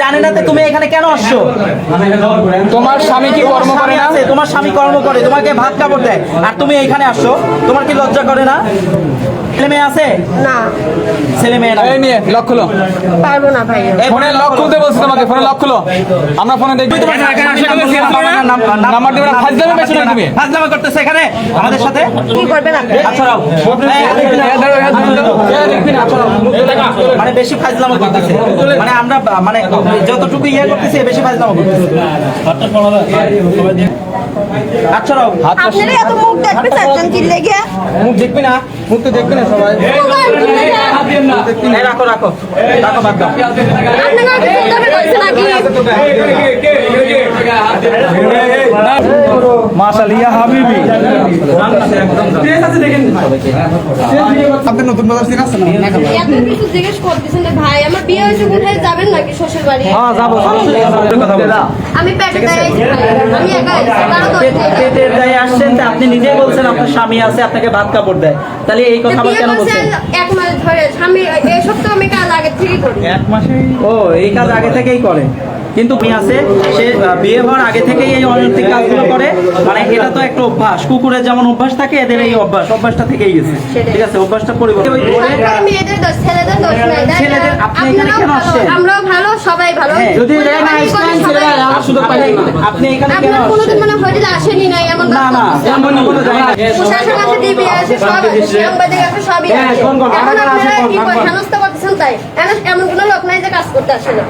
জানি না তো তুমি এখানে কেন আসছো? তোমার স্বামী কি কর্ম করে না? তোমার স্বামী কর্ম করে, তোমাকে ভাত কাপড় দেয়, আর তুমি এখানে আসছো? তোমার কি লজ্জা করে না? ছেলে মেয়ে আছে? না, ছেলে মেয়ে না। এই মেয়ে লক খুলো, পারবো না ভাই। ফোনে লক খুলতে বলছি তোমাকে, ফোনে লক খুলো। আমরা ফোনে দেখবি তোমার নাম্বার দিবে না, ফাজলামি বেশি না তুমি। ফাজলামি করতেছে এখানে আমাদের সাথে। কি করবেন আপনি? আচ্ছা রাও, মানে বেশি ফাজলামি করতেছে, মানে আমরা মানে যতটুকু ইয়ে করতেছি বেশি ফাজলামি করতেছে। আচ্ছা রাও, আপনারা এত মুখ দেখবে চাচ্ছেন কি লেগে? মুখ দেখবি না, মুখ তো দেখবি না সবাই। এই রাখো রাখো রাখো, বাদ দাও। আপনারা কি সুন্দর কইছে নাকি? মাশাআল্লাহ ইয়া হাবিবি। আপনি নতুন বাজার থেকে আসছেন না? এত কিছু জিজ্ঞেস করতেছেন না ভাই, আমার বিয়ে হয়েছে কোথায় যাবেন নাকি শ্বশুর বাড়ি? হ্যাঁ যাবো, কথা বলো। আমি পেটে দাঁড়িয়ে আছি ভাই, আমি একা আছি, কারো দরকার নেই। পেটের দায়ে আসছেন, তা আপনি নিজেই বলছেন আপনার স্বামী আছে, আপনাকে ভাত কাপড় দেয়, তাহলে এই কথা আবার বিয়ে কেন হয়েছে বলছেন? এক মাস ধরে, স্বামী এই সপ্তাহ আমি কাজ আগে থেকে করি। এক মাসে? ও, এই কাজ আগে থেকেই করে, কিন্তু মেয়ে আছে সে বিয়ে হওয়ার আগে থেকেই এই অনৈতিক কাজগুলো করে, মানে এটা তো একটা অভ্যাস, কুকুরের যেমন অভ্যাস থাকে এদের এই অভ্যাসটা থেকেই গেছে, ঠিক আছে, অভ্যাসটা পরিবর্তন। সরকার মেয়েদের দোষ, ছেলেদের দোষ নাই, তাই না? ছেলেদের, আপনি এখানে কেন আসছেন? আমরাও ভালো, সবাই ভালো। যদি আপনি এখানে কেন আপনার কোনোদিন আসছেন? মনে হোটেলে আসেনি নাই এমন না না, এমন কোনো জায়গা না। প্রশাসন আছে, ডিবি আছে, সব আছে, সাংবাদিক আছে, সবই আছে। কোন কোন এখন কারা আছে, আপনারা কোন কি কোন? হেনস্থা করতেছেন তাই? এমন কোনো লোক নাই যে কাজ করতে আসে না।